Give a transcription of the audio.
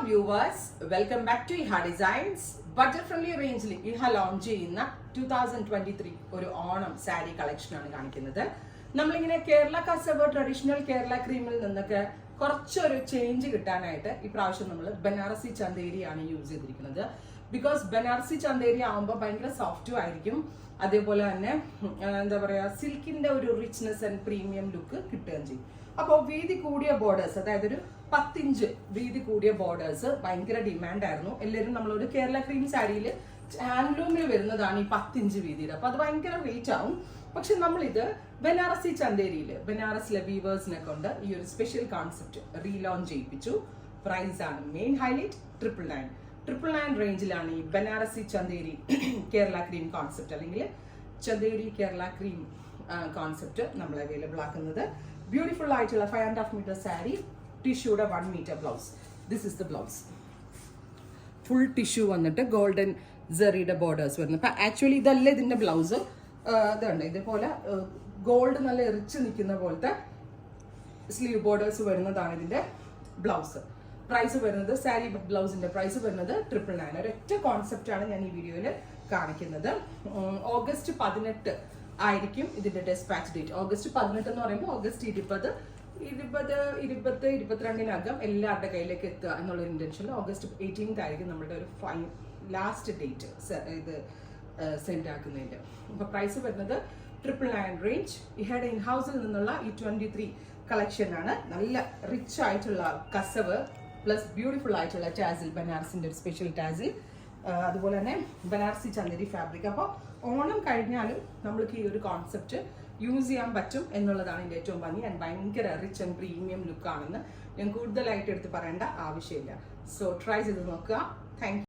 Viewers, welcome back to ഇഹ designs. Budget friendly റേഞ്ചിൽ ഇഹ ലോഞ്ച് ചെയ്യുന്ന 2023 ഒരു ഓണം സാരി കളക്ഷൻ ആണ് കാണിക്കുന്നത്. നമ്മളിങ്ങനെ കേരള കസവ് ട്രഡീഷണൽ കേരള ക്രീമിൽ നിന്നൊക്കെ കുറച്ചൊരു ചേഞ്ച് കിട്ടാനായിട്ട് ഇപ്രാവശ്യം നമ്മൾ ബനാറസി ചന്തേരിയാണ് യൂസ് ചെയ്തിരിക്കുന്നത്. ബിക്കോസ് ബനാറസി ചന്തേരി ആവുമ്പോൾ ഭയങ്കര സോഫ്റ്റും ആയിരിക്കും, അതേപോലെ തന്നെ എന്താ പറയുക, സിൽക്കിന്റെ ഒരു റിച്ച്നെസ് ആൻഡ് പ്രീമിയം ലുക്ക് കിട്ടുകയും ചെയ്യും. അപ്പോൾ വീതി കൂടിയ ബോർഡേഴ്സ്, അതായത് ഒരു 10 ഇഞ്ച് വീതി കൂടിയ ബോർഡേഴ്സ് ഭയങ്കര ഡിമാൻഡ് ആയിരുന്നു. എല്ലാവരും നമ്മളൊരു കേരള ക്രീം സാരിയിൽ ഹാൻഡ്ലൂമിൽ വരുന്നതാണ് ഈ 10 ഇഞ്ച് വീതിയുടെ. അപ്പൊ അത് ഭയങ്കര റേറ്റ് ആവും. പക്ഷെ നമ്മളിത് ബനാറസി ചന്തേരിയിൽ ബനാറസിലെ വീവേഴ്സിനെ കൊണ്ട് ഈ ഒരു സ്പെഷ്യൽ കോൺസെപ്റ്റ് റീലോഞ്ച് ചെയ്യിപ്പിച്ചു. പ്രൈസ് ആണ് മെയിൻ ഹൈലൈറ്റ്. 999 റേഞ്ചിലാണ് ഈ ബനാറസി ചന്തേരി കേരള ക്രീം കോൺസെപ്റ്റ് അല്ലെങ്കിൽ ചന്തേരി കേരള ക്രീം കോൺസെപ്റ്റ് നമ്മൾ അവൈലബിൾ ആക്കുന്നത്. ബ്യൂട്ടിഫുൾ ആയിട്ടുള്ള 5.5 മീറ്റർ സാരി, ടിഷ്യൂടെ 1 metre blouse. This is the blouse. Full tissue വന്നിട്ട് ഗോൾഡൻ ജെറിയുടെ ബോർഡേഴ്സ് വരുന്നത്. അപ്പൊ ആക്ച്വലി ഇതല്ല ഇതിന്റെ ബ്ലൗസ്. ഇതുണ്ട്, ഇതേപോലെ ഗോൾഡ് നല്ല എറിച്ച് നിൽക്കുന്ന പോലത്തെ സ്ലീവ് ബോർഡേഴ്സ് വരുന്നതാണ് ഇതിന്റെ ബ്ലൗസ്. പ്രൈസ് വരുന്നത്, സാരി ബ്ലൗസിന്റെ പ്രൈസ് വരുന്നത് 999. ഒരൊറ്റ കോൺസെപ്റ്റ് ആണ് ഞാൻ ഈ വീഡിയോയിൽ കാണിക്കുന്നത്. ഓഗസ്റ്റ് 18 ആയിരിക്കും ഇതിന്റെ ഡെസ്പാച്ച് ഡേറ്റ്. ഓഗസ്റ്റ് 18 എന്ന് പറയുമ്പോൾ ഓഗസ്റ്റ് 22-23 എല്ലാവരുടെ കയ്യിലേക്ക് എത്തുക എന്നുള്ള ഇന്റൻഷനിൽ ഓഗസ്റ്റ് 18 ആയിരിക്കും നമ്മുടെ ഒരു ലാസ്റ്റ് ഡേറ്റ് ഇത് സെൻഡ് ആക്കുന്നതിന്റെ. അപ്പൊ പ്രൈസ് വരുന്നത് 999 റേഞ്ച്. ഇഹയുടെ ഇൻഹൗസിൽ നിന്നുള്ള ഈ 23 കളക്ഷൻ ആണ്. നല്ല റിച്ച് ആയിട്ടുള്ള കസവ് പ്ലസ് ബ്യൂട്ടിഫുൾ ആയിട്ടുള്ള ടാസിൽ, ബനാറസിന്റെ ഒരു സ്പെഷ്യൽ ടാസിൽ, അതുപോലെ തന്നെ ബനാറസി ചന്ദേരി ഫാബ്രിക്. അപ്പോൾ ഓണം കഴിഞ്ഞാലും നമ്മൾക്ക് ഈ ഒരു കോൺസെപ്റ്റ് യൂസ് ചെയ്യാൻ പറ്റും എന്നുള്ളതാണ് ഇതിന്റെ ഏറ്റവും ഭംഗി. ആൻഡ് ഭയങ്കര റിച്ച് ആൻഡ് പ്രീമിയം ലുക്ക് ആണെന്ന് ഞാൻ കൂടുതലായിട്ട് എടുത്ത് പറയേണ്ട ആവശ്യമില്ല. സോ ട്രൈ ചെയ്ത് നോക്കുക. താങ്ക്